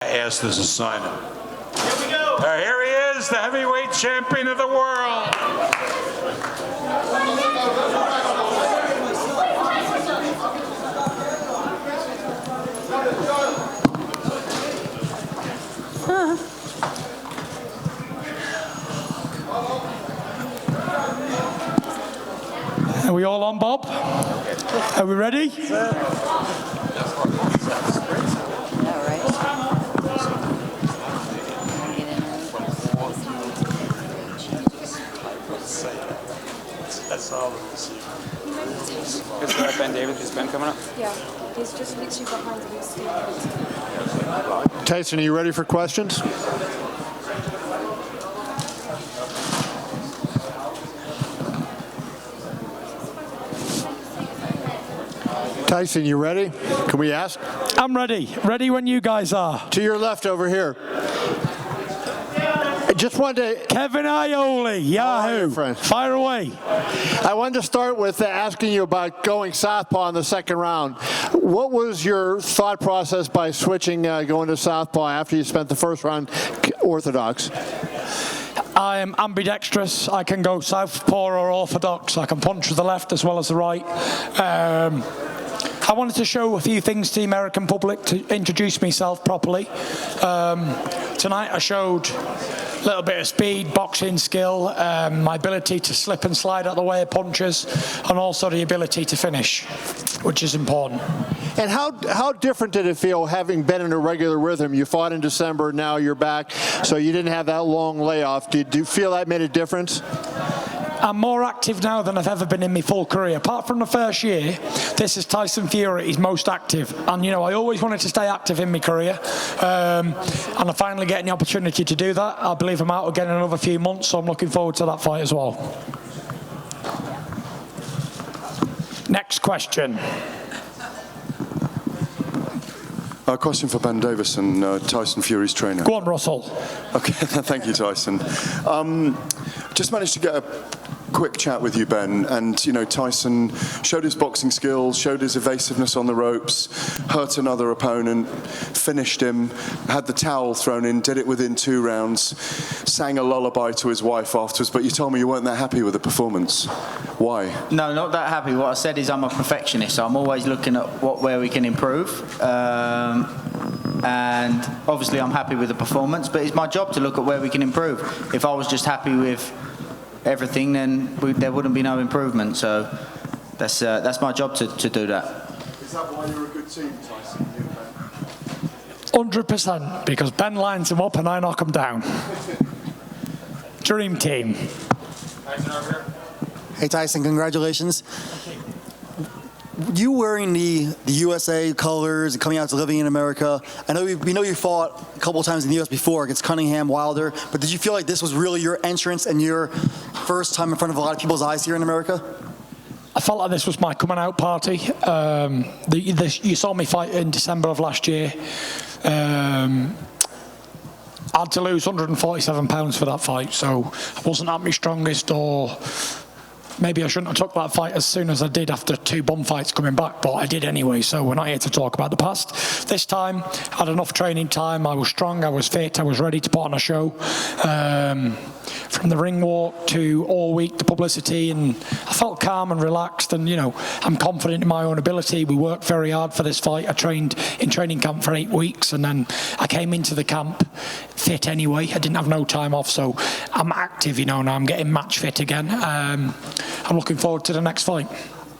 Asked this assignment. Here we go. Here he is, the heavyweight champion of the world. Are we all on, Bob? Are we ready? That's all we'll see. Is Ben David? Is Ben coming up? Yeah, he's just literally behind the stairs. Tyson, are you ready for questions? Tyson, you ready? Can we ask? I'm ready. Ready when you guys are. To your left over here. I just wanted to... Kevin Aioli, Yahoo. Friend. Fire away. I wanted to start with asking you about going southpaw in the second round. What was your thought process by switching, going to southpaw after you spent the first round orthodox? I am ambidextrous. I can go southpaw or orthodox. I can punch with the left as well as the right. I wanted to show a few things to the American public to introduce myself properly. Tonight I showed a little bit of speed, boxing skill, my ability to slip and slide out the way of punches, and also the ability to finish, which is important. And how different did it feel having been in a regular rhythm? You fought in December, now you're back, so you didn't have that long layoff. Did you feel that made a difference? I'm more active now than I've ever been in my full career. Apart from the first year, this is Tyson Fury. He's most active. And, you know, I always wanted to stay active in my career. And I'm finally getting the opportunity to do that. I believe I'm out again in another few months, so I'm looking forward to that fight as well. Next question. A question for Ben Davison, Tyson Fury's trainer. Go on, Russell. Okay, thank you, Tyson. Just managed to get a quick chat with you, Ben, and you know, Tyson showed his boxing skills, showed his evasiveness on the ropes, hurt another opponent, finished him, had the towel thrown in, did it within 2 rounds, sang a lullaby to his wife afterwards, but you told me you weren't that happy with the performance. Why? No, not that happy. What I said is I'm a perfectionist, so I'm always looking at where we can improve. And obviously I'm happy with the performance, but it's my job to look at where we can improve. If I was just happy with everything, then there wouldn't be no improvement. So that's my job to do that. Is that why you're a good team, Tyson? 100%, because Ben lines him up and I knock him down. Dream team. Hey Tyson, congratulations. You wearing the USA colors and coming out to living in America. I know we know you fought a couple of times in the US before against Cunningham, Wilder, but did you feel like this was really your entrance and your first time in front of a lot of people's eyes here in America? I felt like this was my coming out party. You saw me fight in December of last year. I had to lose 147 pounds for that fight, so I wasn't at my strongest, or maybe I shouldn't have took that fight as soon as I did after 2 bum fights coming back, but I did anyway, so we're not here to talk about the past. This time, I had enough training time, I was strong, I was fit, I was ready to put on a show. From the ring walk to all week, the publicity, and I felt calm and relaxed, and, you know, I'm confident in my own ability. We worked very hard for this fight. I trained in training camp for 8 weeks, and then I came into the camp fit anyway. I didn't have no time off, so I'm active, you know, now I'm getting match fit again. I'm looking forward to the next fight.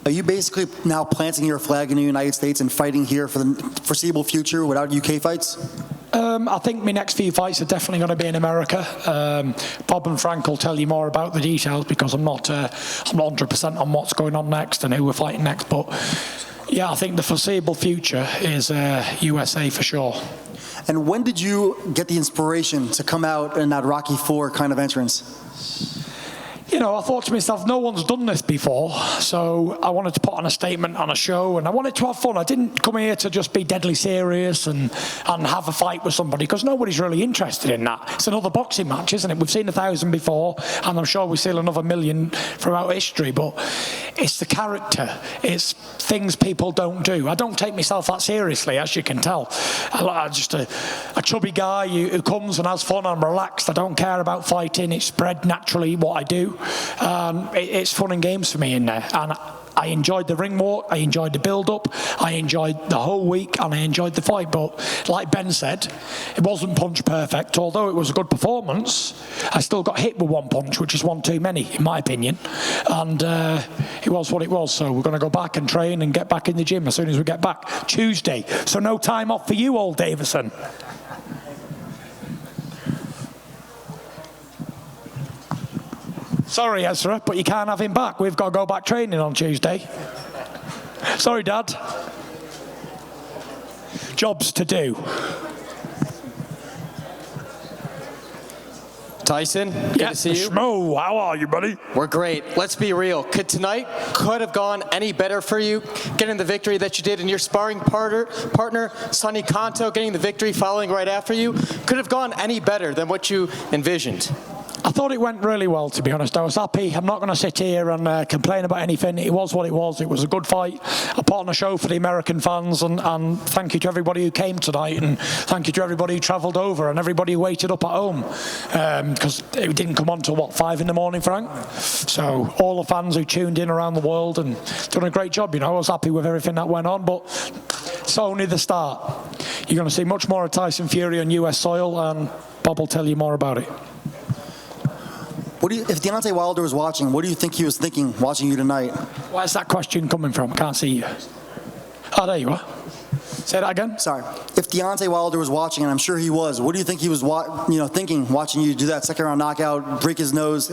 Are you basically now planting your flag in the United States and fighting here for the foreseeable future without UK fights? I think my next few fights are definitely going to be in America. Bob and Frank will tell you more about the details because I'm not 100% on what's going on next and who we're fighting next. But yeah, I think the foreseeable future is USA for sure. And when did you get the inspiration to come out in that Rocky IV kind of entrance? You know, I thought to myself, no one's done this before, so I wanted to put on a statement on a show, and I wanted to have fun. I didn't come here to just be deadly serious and have a fight with somebody, because nobody's really interested in that. It's another boxing match, isn't it? We've seen 1,000 before, and I'm sure we'll see another 1,000,000 throughout history, but it's the character. It's things people don't do. I don't take myself that seriously, as you can tell. I'm just a chubby guy who comes and has fun. I'm relaxed. I don't care about fighting. It's bred naturally what I do. It's fun and games for me in there, and I enjoyed the ring walk, I enjoyed the build-up, I enjoyed the whole week, and I enjoyed the fight. But like Ben said, it wasn't punch perfect. Although it was a good performance, I still got hit with one punch, which is one too many, in my opinion. And it was what it was. So we're going to go back and train and get back in the gym as soon as we get back. Tuesday, so no time off for you, old Davison. Sorry, Ezra, but you can't have him back. We've got to go back training on Tuesday. Sorry, Dad. Jobs to do. Tyson, good to see you. Schmo, how are you, buddy? We're great. Let's be real. Tonight could have gone any better for you, getting the victory that you did, and your sparring partner, Sonny Kanto, getting the victory following right after you, could have gone any better than what you envisioned. I thought it went really well, to be honest. I was happy. I'm not going to sit here and complain about anything. It was what it was. It was a good fight. I put on a show for the American fans, and thank you to everybody who came tonight, and thank you to everybody who travelled over, and everybody who waited up at home, because it didn't come on till, what, 5 in the morning, Frank? So all the fans who tuned in around the world and done a great job. You know, I was happy with everything that went on, but it's only the start. You're going to see much more of Tyson Fury on US soil, and Bob will tell you more about it. If Deontay Wilder was watching, what do you think he was thinking watching you tonight? Where's that question coming from? Can't see you. Oh, there you are. Say that again? Sorry. If Deontay Wilder was watching, and I'm sure he was, what do you think he was thinking watching you do that second-round knockout, break his nose?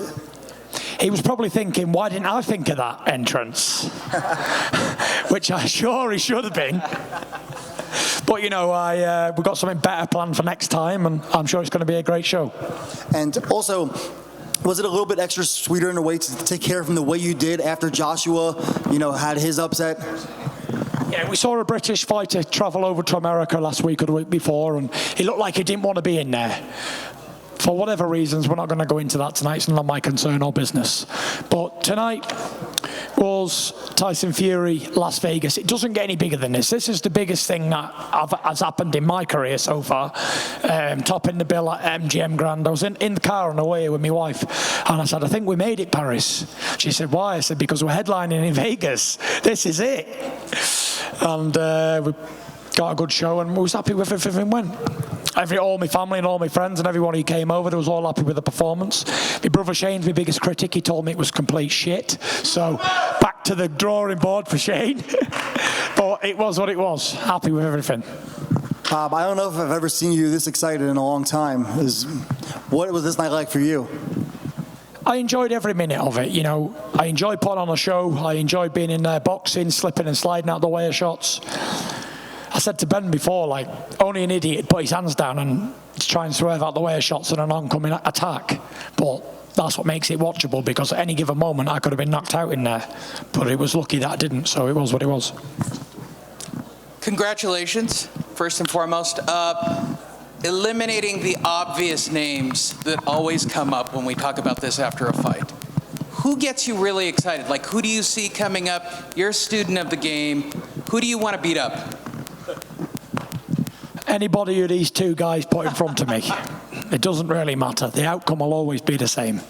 He was probably thinking, why didn't I think of that entrance? Which I'm sure he should have been. But, you know, we've got something better planned for next time, and I'm sure it's going to be a great show. And also, was it a little bit extra sweeter in a way to take care of him the way you did after Joshua, had his upset? Yeah, we saw a British fighter travel over to America last week or the week before, and he looked like he didn't want to be in there. For whatever reasons, we're not going to go into that tonight. It's not my concern or business. But tonight was Tyson Fury, Las Vegas. It doesn't get any bigger than this. This is the biggest thing that has happened in my career so far. Topping the bill at MGM Grand. I was in the car on the way with my wife, and I said, I think we made it, Paris. She said, why? I said, because we're headlining in Vegas. This is it. And we got a good show, and we was happy with everything went. All my family and all my friends and everyone who came over, they was all happy with the performance. My brother Shane's my biggest critic. He told me it was complete shit. So back to the drawing board for Shane. But it was what it was. Happy with everything. Bob, I don't know if I've ever seen you this excited in a long time. What was this night like for you? I enjoyed every minute of it, I enjoyed putting on a show. I enjoyed being in there boxing, slipping and sliding out the way of shots. I said to Ben before, only an idiot would put his hands down and try and swerve out the way of shots in an oncoming attack. But that's what makes it watchable, because at any given moment I could have been knocked out in there. But it was lucky that I didn't, so it was what it was. Congratulations, first and foremost. Eliminating the obvious names that always come up when we talk about this after a fight. Who gets you really excited? Who do you see coming up? You're a student of the game. Who do you want to beat up? Anybody who these two guys put in front of me. It doesn't really matter. The outcome will always be the same.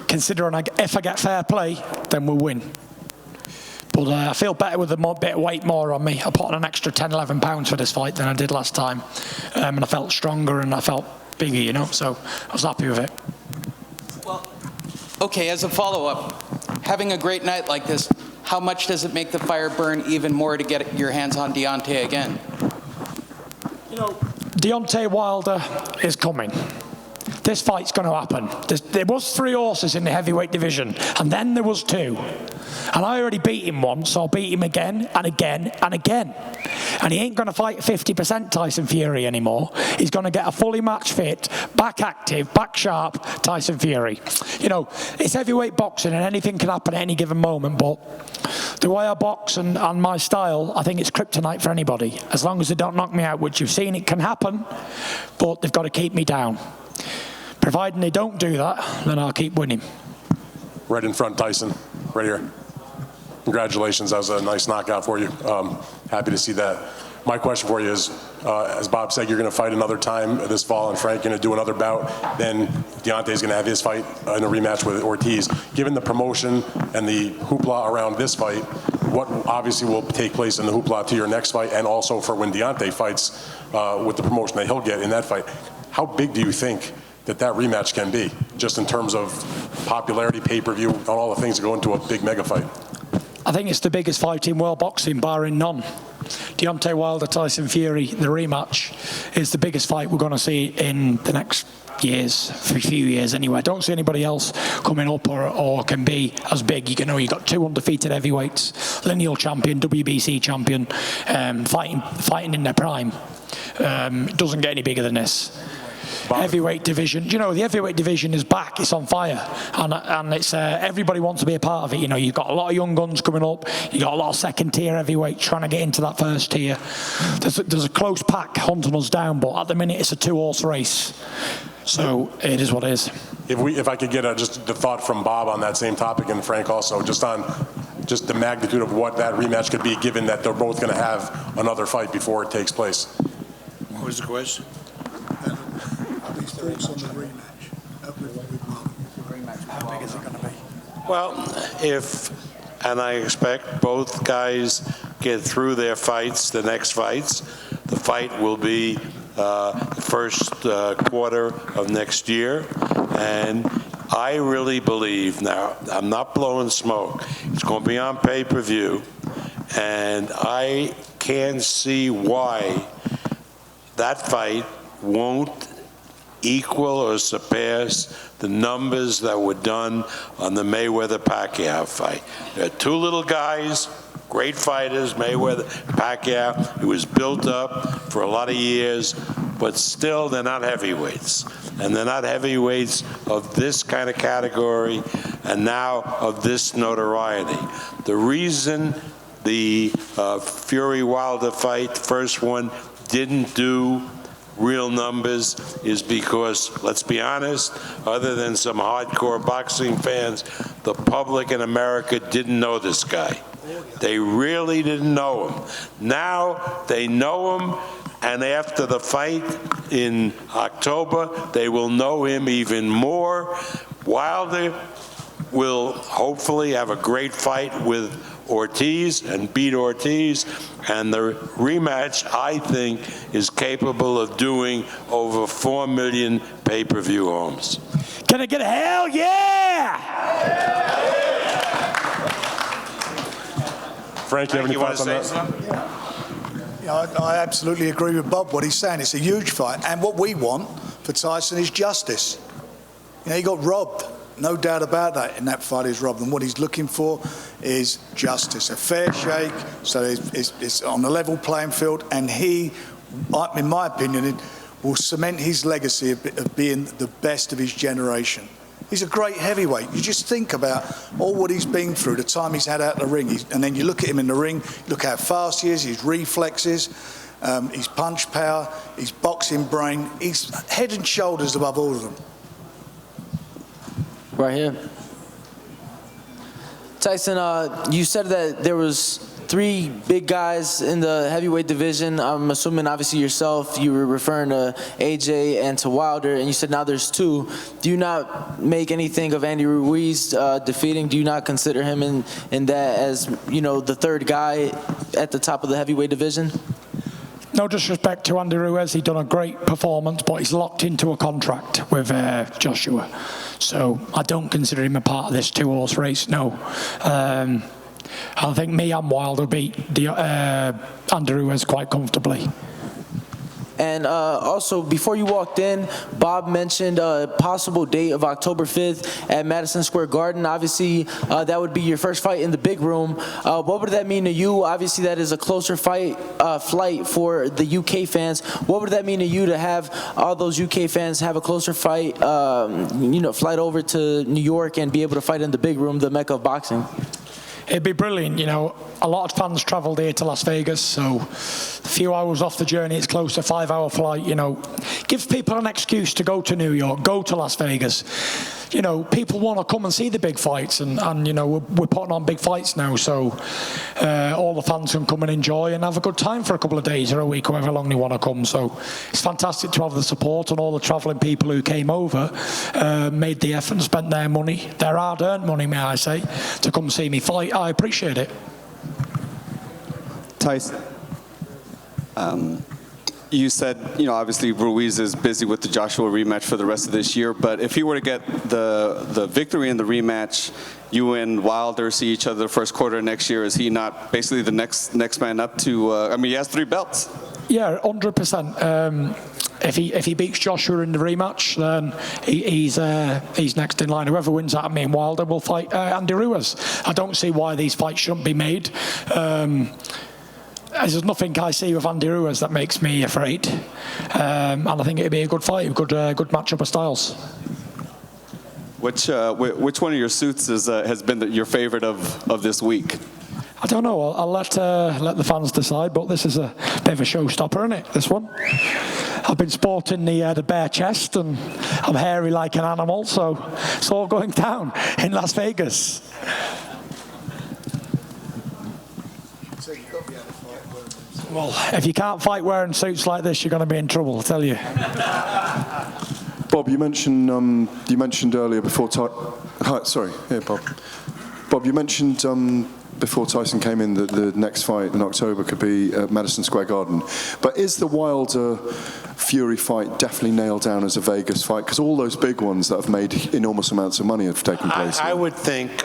Considering if I get fair play, then we'll win. But I feel better with a bit of weight more on me. I put on an extra 10, 11 pounds for this fight than I did last time. And I felt stronger and I felt bigger, so I was happy with it. Well, okay, as a follow-up, having a great night like this, how much does it make the fire burn even more to get your hands on Deontay again? Deontay Wilder is coming. This fight's going to happen. There was 3 horses in the heavyweight division, and then there was 2. And I already beat him once, so I'll beat him again and again and again. And he ain't going to fight 50% Tyson Fury anymore. He's going to get a fully match fit, back active, back sharp Tyson Fury. You know, it's heavyweight boxing and anything can happen at any given moment, but the way I box and my style, I think it's kryptonite for anybody. As long as they don't knock me out, which you've seen it can happen, but they've got to keep me down. Providing they don't do that, then I'll keep winning. Right in front, Tyson. Right here. Congratulations. That was a nice knockout for you. Happy to see that. My question for you is, as Bob said, you're going to fight another time this fall, and Frank going to do another bout. Then Deontay's going to have his fight in a rematch with Ortiz. Given the promotion and the hoopla around this fight, what obviously will take place in the hoopla to your next fight, and also for when Deontay fights with the promotion that he'll get in that fight, how big do you think that rematch can be, just in terms of popularity, pay-per-view, and all the things that go into a big mega fight? I think it's the biggest fight in world boxing, barring none. Deontay Wilder, Tyson Fury, the rematch is the biggest fight we're going to see in the next years, for a few years anyway. I don't see anybody else coming up or can be as big. You know, you've got 2 undefeated heavyweights, lineal champion, WBC champion, fighting in their prime. It doesn't get any bigger than this. Heavyweight division, you know, the heavyweight division is back, it's on fire, and it's everybody wants to be a part of it. You know, you've got a lot of young guns coming up, you've got a lot of second tier heavyweight trying to get into that first tier. There's a close pack hunting us down, but at the minute it's a 2-horse race, so it is what it is. If I could get just the thought from Bob on that same topic, and Frank also, just on the magnitude of what that rematch could be, given that they're both going to have another fight before it takes place. What was the question? On the rematch. How big is it going to be? Well, and I expect both guys get through their fights, the next fights. The fight will be the first quarter of next year. And I really believe, now, I'm not blowing smoke, it's going to be on pay-per-view. And I can't see why that fight won't equal or surpass the numbers that were done on the Mayweather-Pacquiao fight. They're 2 little guys, great fighters, Mayweather, Pacquiao. It was built up for a lot of years, but still they're not heavyweights. And they're not heavyweights of this kind of category and now of this notoriety. The reason the Fury-Wilder fight, the first one, didn't do real numbers is because, let's be honest, other than some hardcore boxing fans, the public in America didn't know this guy. They really didn't know him. Now they know him, and after the fight in October, they will know him even more. Wilder will hopefully have a great fight with Ortiz and beat Ortiz, and the rematch, I think, is capable of doing over 4 million pay-per-view homes. Can I get a hell yeah? Frank, you have any thoughts on that? Yeah, I absolutely agree with Bob, what he's saying. It's a huge fight, and what we want for Tyson is justice. You know, he got robbed. No doubt about that. In that fight, he's robbed. And what he's looking for is justice, a fair shake, so it's on a level playing field. And he, in my opinion, will cement his legacy of being the best of his generation. He's a great heavyweight. You just think about all what he's been through, the time he's had out the ring. And then you look at him in the ring, look how fast he is, his reflexes, his punch power, his boxing brain. He's head and shoulders above all of them. Right here. Tyson, you said that there was 3 big guys in the heavyweight division. I'm assuming, obviously, yourself, you were referring to AJ and to Wilder, and you said now there's 2. Do you not make anything of Andy Ruiz defeating? Do you not consider him in that as, you know, the 3rd guy at the top of the heavyweight division? No disrespect to Andy Ruiz, he's done a great performance, but he's locked into a contract with Joshua. So I don't consider him a part of this 2-horse race, no. I think me and Wilder beat Andy Ruiz quite comfortably. And also, before you walked in, Bob mentioned a possible date of October 5th at Madison Square Garden. Obviously, that would be your first fight in the big room. What would that mean to you? Obviously, that is a closer flight for the UK fans. What would that mean to you to have all those UK fans have a closer fight, flight over to New York and be able to fight in the big room, the Mecca of boxing? It'd be brilliant, A lot of fans travelled here to Las Vegas, so a few hours off the journey, it's close to a 5-hour flight, Gives people an excuse to go to New York, go to Las Vegas. People want to come and see the big fights, and we're putting on big fights now, so all the fans can come and enjoy and have a good time for a couple of days or a week, however long they want to come. So it's fantastic to have the support, and all the travelling people who came over made the effort and spent their money, their hard-earned money, may I say, to come see me fight. I appreciate it. Tyson, you said, obviously Ruiz is busy with the Joshua rematch for the rest of this year, but if he were to get the victory in the rematch, you and Wilder see each other the first quarter of next year, is he not basically the next man up to, he has 3 belts? Yeah, 100%. If he beats Joshua in the rematch, then he's next in line. Whoever wins that, me and Wilder will fight Andy Ruiz. I don't see why these fights shouldn't be made. There's nothing I see with Andy Ruiz that makes me afraid, and I think it'd be a good fight, good matchup of styles. Which one of your suits has been your favorite of this week? I don't know. I'll let the fans decide, but this is a bit of a showstopper, isn't it? This one. I've been sporting the bare chest, and I'm hairy like an animal, so it's all going down in Las Vegas. Well, if you can't fight wearing suits like this, you're going to be in trouble, I'll tell you. Bob, you mentioned earlier before. Sorry, here, Bob. Bob, you mentioned before Tyson came in that the next fight in October could be at Madison Square Garden. But is the Wilder Fury fight definitely nailed down as a Vegas fight? Because all those big ones that have made enormous amounts of money have taken place. I would think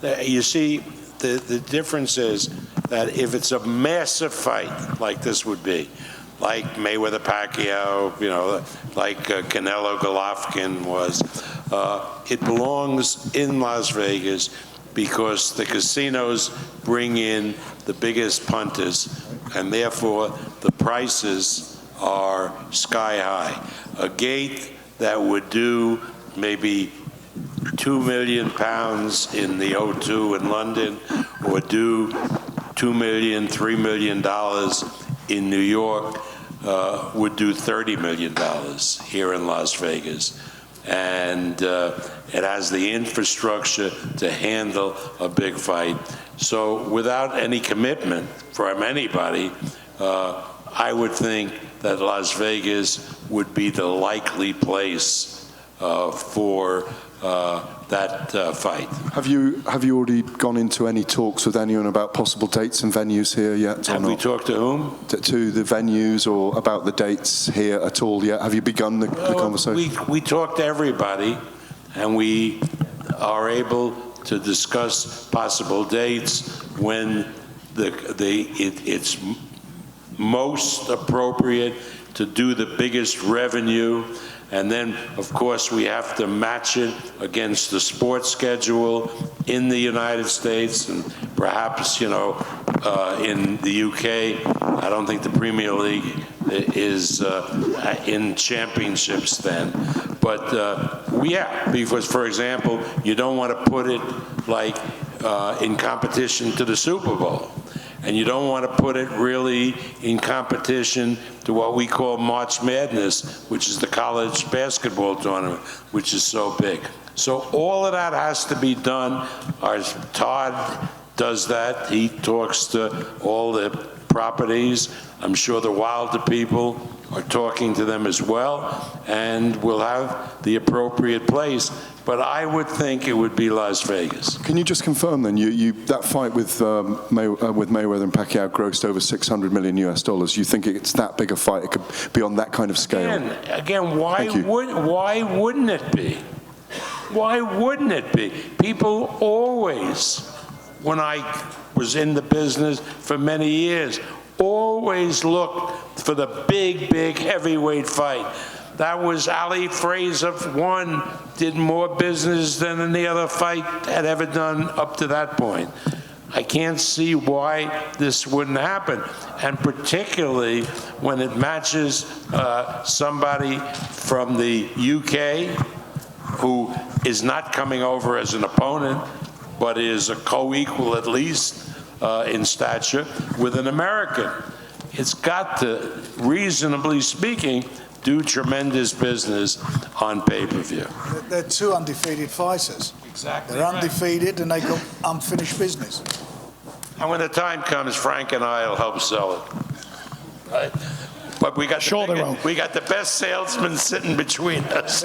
that, you see, the difference is that if it's a massive fight like this would be, like Mayweather-Pacquiao, like Canelo Golovkin was, it belongs in Las Vegas because the casinos bring in the biggest punters, and therefore the prices are sky high. A gate that would do maybe £2 million in the O2 in London, or do $2 million, $3 million in New York, would do $30 million here in Las Vegas. And it has the infrastructure to handle a big fight. So without any commitment from anybody, I would think that Las Vegas would be the likely place for that fight. Have you already gone into any talks with anyone about possible dates and venues here yet? Have we talked to whom? To the venues, or about the dates here at all yet? Have you begun the conversation? We talk to everybody, and we are able to discuss possible dates when it's most appropriate to do the biggest revenue. And then, of course, we have to match it against the sports schedule in the United States, and perhaps, in the UK, I don't think the Premier League is in championships then. But, yeah, because, for example, you don't want to put it like in competition to the Super Bowl. And you don't want to put it really in competition to what we call March Madness, which is the college basketball tournament, which is so big. So all of that has to be done. Todd does that. He talks to all the properties. I'm sure the Wilder people are talking to them as well, and we'll have the appropriate place. But I would think it would be Las Vegas. Can you just confirm then, that fight with Mayweather and Pacquiao grossed over $600 million US? You think it's that big a fight? It could be on that kind of scale? Again, why wouldn't it be? Why wouldn't it be? People always, when I was in the business for many years, always looked for the big, big heavyweight fight. That was Ali Fraser won, did more business than any other fight had ever done up to that point. I can't see why this wouldn't happen, and particularly when it matches somebody from the UK who is not coming over as an opponent, but is a co-equal at least in stature with an American. It's got to, reasonably speaking, do tremendous business on pay-per-view. They're two undefeated fighters. Exactly. They're undefeated and they got unfinished business. And when the time comes, Frank and I will help sell it. Right? But we got we got the best salesman sitting between us.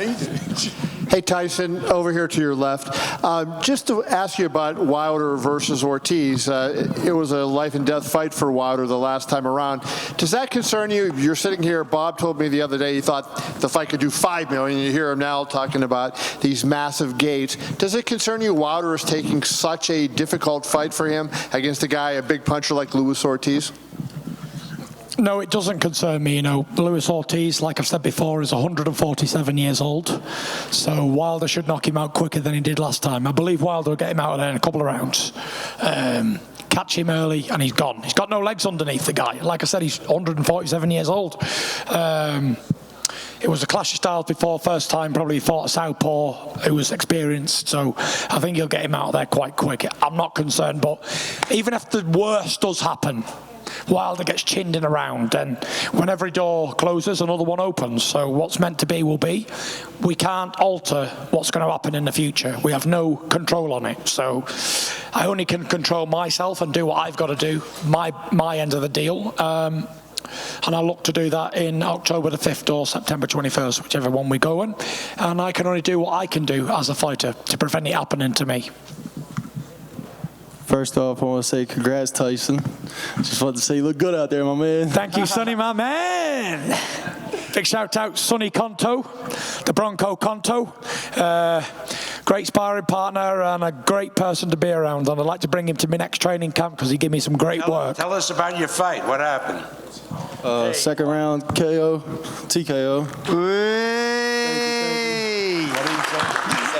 Hey, Tyson, over here to your left. Just to ask you about Wilder versus Ortiz. It was a life and death fight for Wilder the last time around. Does that concern you? You're sitting here. Bob told me the other day he thought the fight could do $5 million. You hear him now talking about these massive gates. Does it concern you Wilder is taking such a difficult fight for him against a guy, a big puncher like Luis Ortiz? No, it doesn't concern me. You know, Luis Ortiz, like I've said before, is 147 years old. So Wilder should knock him out quicker than he did last time. I believe Wilder will get him out of there in a couple of rounds. Catch him early and he's gone. He's got no legs underneath the guy. Like I said, he's 147 years old. It was a clash of styles before. First time probably he fought a southpaw who was experienced. So I think he'll get him out of there quite quick. I'm not concerned. But even if the worst does happen, Wilder gets chinned in a round, and when every door closes, another one opens. So what's meant to be will be. We can't alter what's going to happen in the future. We have no control on it. So I only can control myself and do what I've got to do, my end of the deal. And I'll look to do that in October the 5th or September 21st, whichever one we go in. And I can only do what I can do as a fighter to prevent it happening to me. First off, I want to say congrats, Tyson. Just wanted to say you look good out there, my man. Thank you, Sonny, my man. Big shout out, Sonny Conto, the Bronco Conto. Great sparring partner and a great person to be around. And I'd like to bring him to my next training camp because he gave me some great work. Tell us about your fight. What happened? Second round KO, TKO.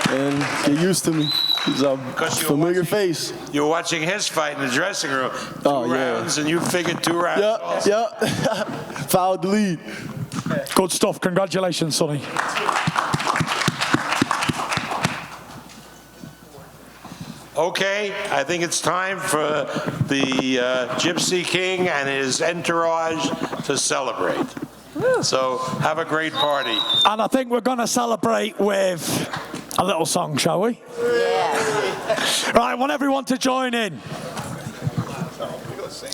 And get used to me. He's a familiar face. You were watching his fight in the dressing room. Two rounds, and you figured 2 rounds. Yep. Fouled the lead. Good stuff. Congratulations, Sonny. Okay, I think it's time for the Gypsy King and his entourage to celebrate. So have a great party. And I think we're going to celebrate with a little song, shall we? Yeah. Right, I want everyone to join in.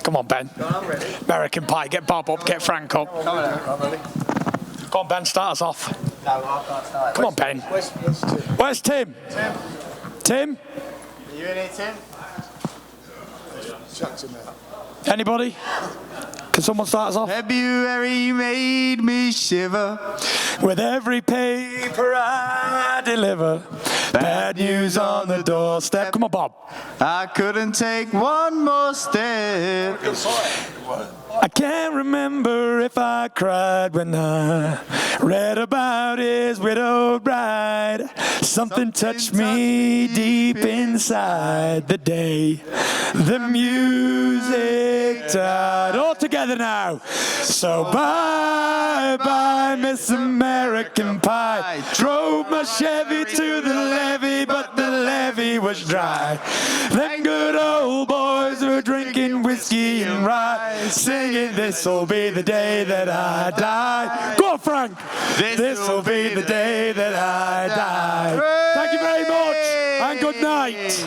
Come on, Ben. I'm ready. American Pie. Get Bob up, get Frank up. I'm ready. Come on, Ben, start us off. No, I can't start. Come on, Ben. Where's Tim? Where's Tim? Tim? Are you in here, Tim? Chucked him out. Anybody? Can someone start us off? February made me shiver. With every paper I deliver. Bad news on the doorstep. Come on, Bob. I couldn't take one more step. I can't remember if I cried when I read about his widowed bride. Something touched me deep inside the day the music died. All together now. So bye-bye, Miss American Pie. Drove my Chevy to the levee, but the levee was dry. Them good old boys were drinking whiskey and rye, singing, this'll be the day that I die. Go on, Frank. This'll be the day that I die. Thank you very much, and good night.